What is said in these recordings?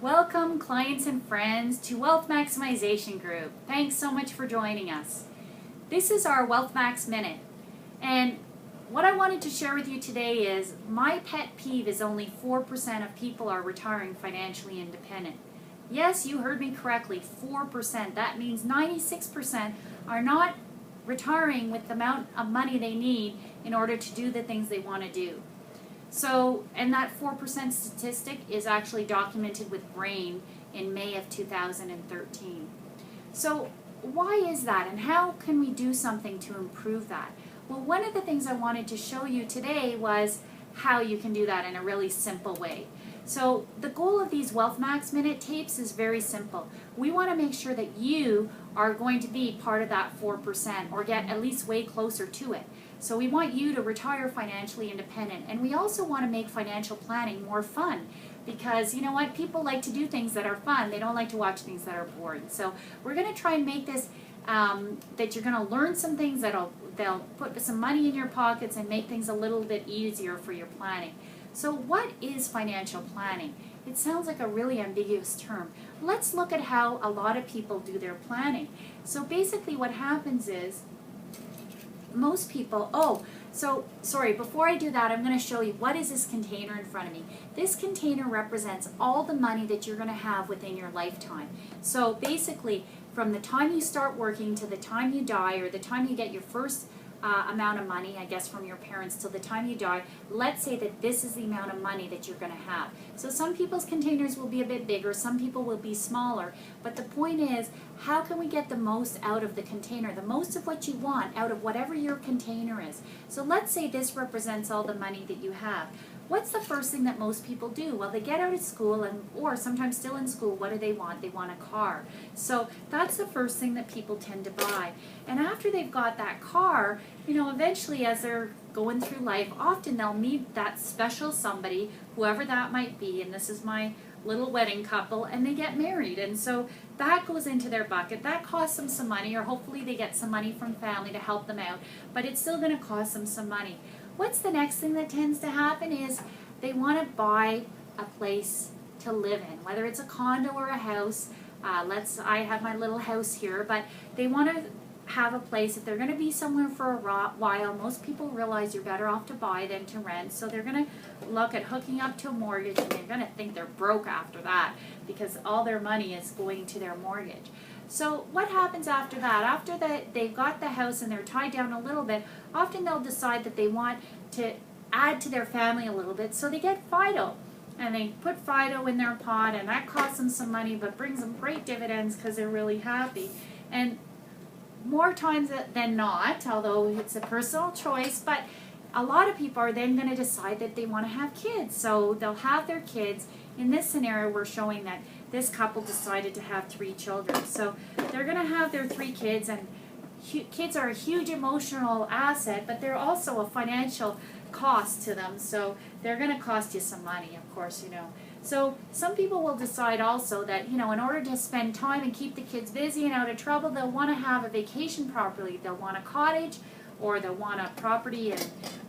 Welcome, clients and friends, to Wealth Maximization Group. Thanks so much for joining us. This is our Wealth Max Minute, and what I wanted to share with you today is my pet peeve is only 4% of people are retiring financially independent. Yes, you heard me correctly, 4%. That means 96% are not retiring with the amount of money they need in order to do the things they want to do. So, and that 4% statistic is actually documented with Brain in May of 2013. So, why is that, and how can we do something to improve that? Well, one of the things I wanted to show you today was how you can do that in a really simple way. So, the goal of these Wealth Max Minute tapes is very simple. We want to make sure that you are going to be part of that 4% or get at least way closer to it. So we want you to retire financially independent, and we also want to make financial planning more fun, because you know what, people like to do things that are fun. They don't like to watch things that are boring. So we're going to try and make this that you're going to learn some things they'll put some money in your pockets and make things a little bit easier for your planning. So what is financial planning? It sounds like a really ambiguous term. Let's look at how a lot of people do their planning. So basically what happens is most people, before I do that, I'm going to show you what is this container in front of me. This container represents all the money that you're going to have within your lifetime. So basically, from the time you start working to the time you die, or the time you get your first amount of money, I guess, from your parents till the time you die, let's say that this is the amount of money that you're going to have. So some people's containers will be a bit bigger, some people will be smaller, but the point is, how can we get the most out of the container, the most of what you want out of whatever your container is? So let's say this represents all the money that you have. What's the first thing that most people do? Well, they get out of school, or sometimes still in school, what do they want? They want a car. So that's the first thing that people tend to buy. And after they've got that car, you know, eventually as they're going through life, often they'll meet that special somebody, whoever that might be, and this is my little wedding couple, and they get married. And so that goes into their bucket. That costs them some money, or hopefully they get some money from family to help them out, but it's still going to cost them some money. What's the next thing that tends to happen is they want to buy a place to live in, whether it's a condo or a house. I have my little house here, but they want to have a place. If they're going to be somewhere for a while, most people realize you're better off to buy than to rent, so they're going to look at hooking up to a mortgage, and they're going to think they're broke after that because all their money is going to their mortgage. So what happens after that? After that, they've got the house and they're tied down a little bit, often they'll decide that they want to add to their family a little bit, so they get Fido. And they put Fido in their pot, and that costs them some money but brings them great dividends because they're really happy. And more times than not, although it's a personal choice, but a lot of people are then going to decide that they want to have kids. So they'll have their kids. In this scenario, we're showing that this couple decided to have 3 children. So they're going to have their 3 kids, and kids are a huge emotional asset, but they're also a financial cost to them. So they're going to cost you some money, of course, you know. So some people will decide also that, you know, in order to spend time and keep the kids busy and out of trouble, they'll want to have a vacation property. They'll want a cottage, or they'll want a property in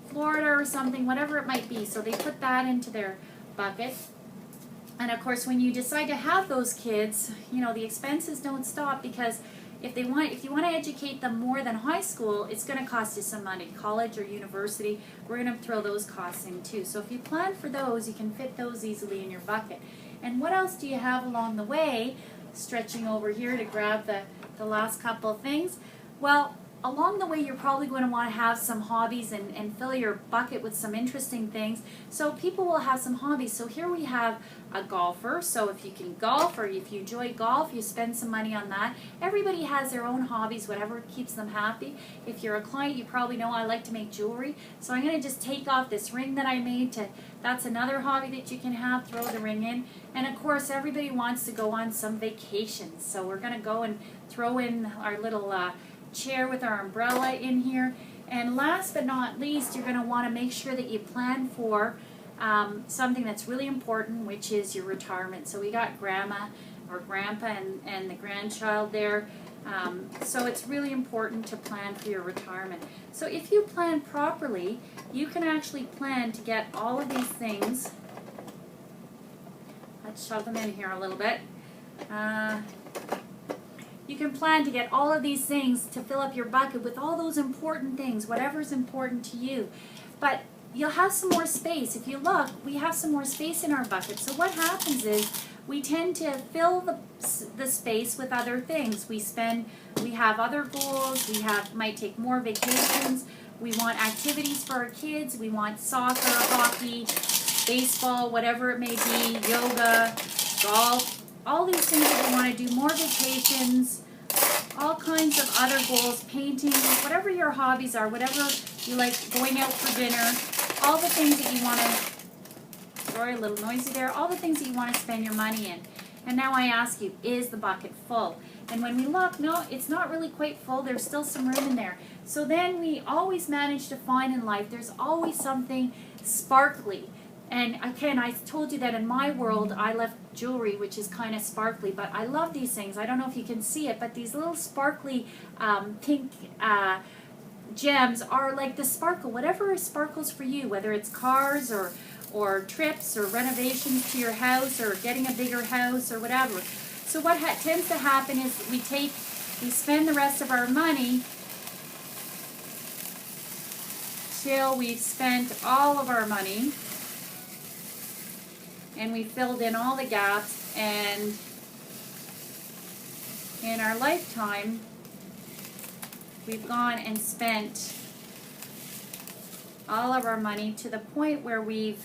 Florida or something, whatever it might be. So they put that into their bucket. And of course, when you decide to have those kids, you know, the expenses don't stop, because if you want to educate them more than high school, it's going to cost you some money. College or university, we're going to throw those costs in too. So if you plan for those, you can fit those easily in your bucket. And what else do you have along the way? Stretching over here to grab the last couple of things. Well, along the way, you're probably going to want to have some hobbies and fill your bucket with some interesting things. So people will have some hobbies. So here we have a golfer. So if you can golf, or if you enjoy golf, you spend some money on that. Everybody has their own hobbies, whatever keeps them happy. If you're a client, you probably know I like to make jewelry. So I'm going to just take off this ring that I made. That's another hobby that you can have, throw the ring in. And of course, everybody wants to go on some vacations. So we're going to go and throw in our little chair with our umbrella in here. And last but not least, you're going to want to make sure that you plan for something that's really important, which is your retirement. So we got grandma or grandpa and the grandchild there. So it's really important to plan for your retirement. So if you plan properly, you can actually plan to get all of these things. let's shove them in here a little bit. You can plan to get all of these things to fill up your bucket with all those important things, whatever's important to you. But you'll have some more space. If you look, we have some more space in our bucket. So what happens is we tend to fill the space with other things. We have other goals. Might take more vacations. We want activities for our kids. We want soccer, hockey, baseball, whatever it may be, yoga, golf, all these things that we want to do, more vacations, all kinds of other goals, painting, whatever your hobbies are, whatever you like, going out for dinner, all the things that you want to, sorry, a little noisy there, all the things that you want to spend your money in. And now I ask you, is the bucket full? And when we look, no, it's not really quite full. There's still some room in there. So then we always manage to find in life, there's always something sparkly. And again, I told you that in my world, I left jewelry, which is kind of sparkly, but I love these things. I don't know if you can see it, but these little sparkly pink gems are like the sparkle, whatever sparkles for you, whether it's cars or trips or renovations to your house or getting a bigger house or whatever. So what tends to happen is we spend the rest of our money till we've spent all of our money and we filled in all the gaps, and in our lifetime we've gone and spent all of our money to the point where we've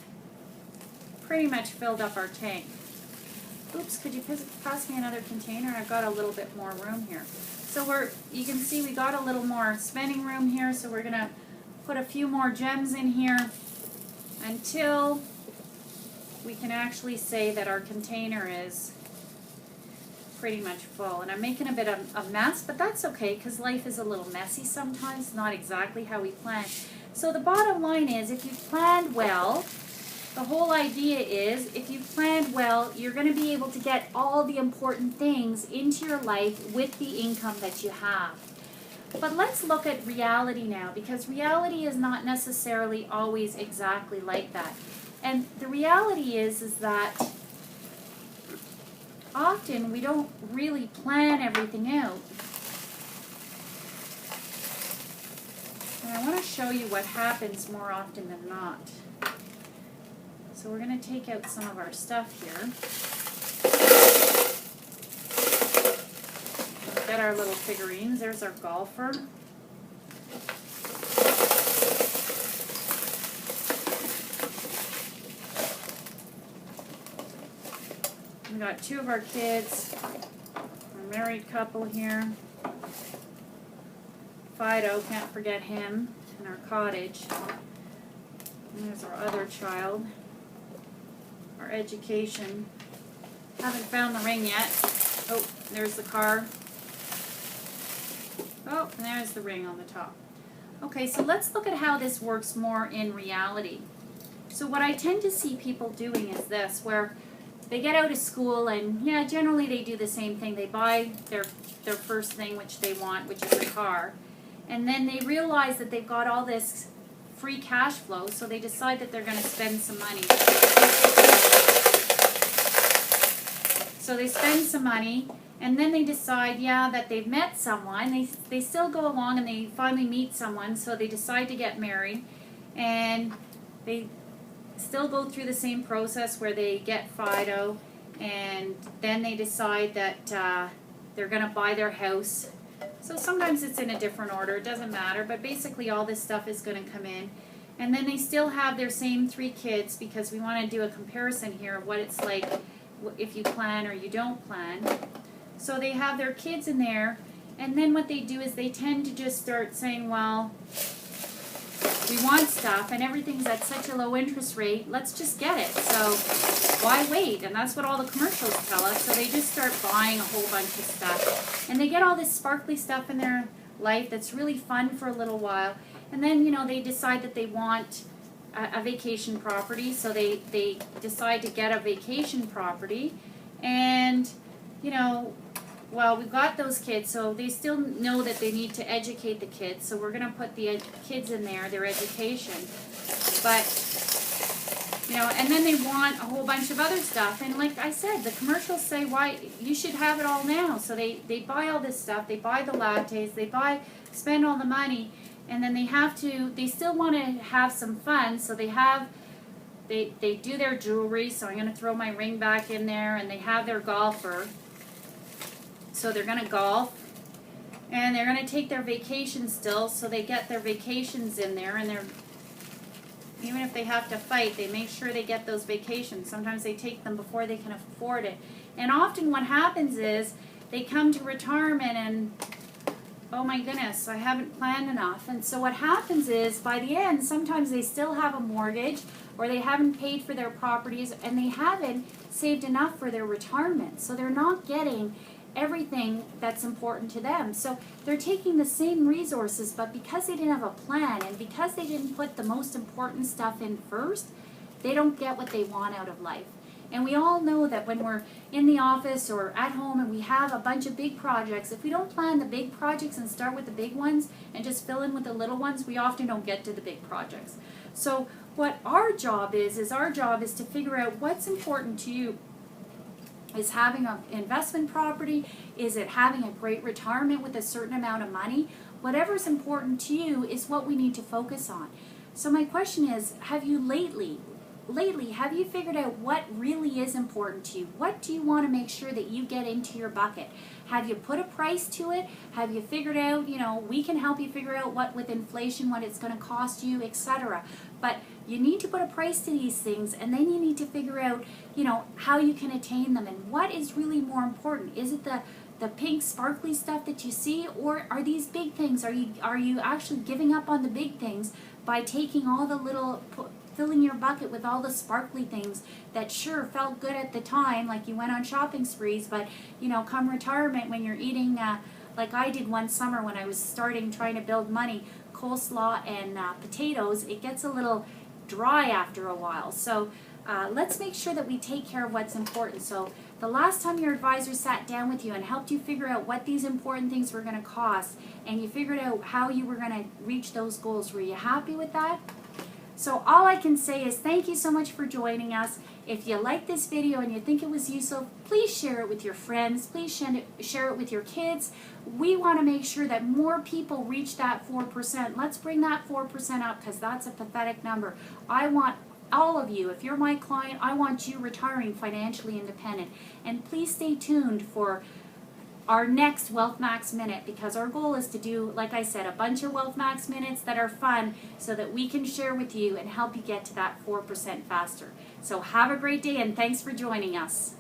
pretty much filled up our tank. Oops, could you pass me another container? I've got a little bit more room here. So you can see we got a little more spending room here, so we're gonna put a few more gems in here until we can actually say that our container is pretty much full. And I'm making a bit of a mess, but that's okay because life is a little messy sometimes, not exactly how we plan. So the bottom line is, if you planned well, the whole idea is, if you planned well, you're going to be able to get all the important things into your life with the income that you have. But let's look at reality now, because reality is not necessarily always exactly like that. And the reality is that often we don't really plan everything out. And I want to show you what happens more often than not. So we're going to take out some of our stuff here. Get our little figurines. There's our golfer. We got two of our kids, our married couple here. Fido, can't forget him, in our cottage. And there's our other child. Our education. Haven't found the ring yet. Oh, there's the car. Oh, and there's the ring on the top. Okay, so let's look at how this works more in reality. So what I tend to see people doing is this, where they get out of school and, yeah, generally they do the same thing. They buy their first thing which they want, which is a car. And then they realize that they've got all this free cash flow, so they decide that they're going to spend some money. So they spend some money, and then they decide, yeah, that they've met someone. They still go along and they finally meet someone, so they decide to get married. And they still go through the same process where they get Fido, and then they decide that they're going to buy their house. So sometimes it's in a different order, it doesn't matter, but basically all this stuff is going to come in. And then they still have their same 3 kids, because we want to do a comparison here of what it's like if you plan or you don't plan. So they have their kids in there, and then what they do is they tend to just start saying, well, we want stuff and everything's at such a low interest rate, let's just get it. So why wait? And that's what all the commercials tell us. So they just start buying a whole bunch of stuff. And they get all this sparkly stuff in their life that's really fun for a little while. And then, you know, they decide that they want a vacation property. So they decide to get a vacation property. And, you know, well, we've got those kids, so they still know that they need to educate the kids, so we're going to put the kids in there, their education. But And then they want a whole bunch of other stuff. And like I said, the commercials say why you should have it all now. So they buy all this stuff, they buy the lattes, spend all the money, and then they still want to have some fun. So they do their jewelry. So I'm going to throw my ring back in there, and they have their golfer. So they're going to golf, and they're going to take their vacation still. So they get their vacations in there, and even if they have to fight, they make sure they get those vacations. Sometimes they take them before they can afford it. And often what happens is they come to retirement and, oh my goodness, I haven't planned enough. And so what happens is by the end, sometimes they still have a mortgage, or they haven't paid for their properties, and they haven't saved enough for their retirement. So they're not getting everything that's important to them. So they're taking the same resources, but because they didn't have a plan, and because they didn't put the most important stuff in first, they don't get what they want out of life. And we all know that when we're in the office or at home and we have a bunch of big projects, if we don't plan the big projects and start with the big ones and just fill in with the little ones, we often don't get to the big projects. So what our job is to figure out what's important to you. Is having an investment property? Is it having a great retirement with a certain amount of money? Whatever's important to you is what we need to focus on. So my question is, have you lately, have you figured out what really is important to you? What do you want to make sure that you get into your bucket? Have you put a price to it? Have you figured out, we can help you figure out what with inflation, what it's going to cost you, etc. But you need to put a price to these things, and then you need to figure out, how you can attain them and what is really more important. Is it the pink sparkly stuff that you see, or are these big things? Are you actually giving up on the big things by taking all the little, filling your bucket with all the sparkly things that sure felt good at the time, like you went on shopping sprees, but come retirement when you're eating, like I did one summer when I was trying to build money, coleslaw and potatoes, it gets a little dry after a while. So let's make sure that we take care of what's important. So the last time your advisor sat down with you and helped you figure out what these important things were going to cost, and you figured out how you were going to reach those goals, were you happy with that? So all I can say is thank you so much for joining us. If you like this video and you think it was useful, please share it with your friends. Please share it with your kids. We want to make sure that more people reach that 4%. Let's bring that 4% up, because that's a pathetic number. I want all of you, if you're my client, I want you retiring financially independent. And please stay tuned for our next Wealth Max Minute, because our goal is to do, like I said, a bunch of Wealth Max Minutes that are fun so that we can share with you and help you get to that 4% faster. So have a great day, and thanks for joining us.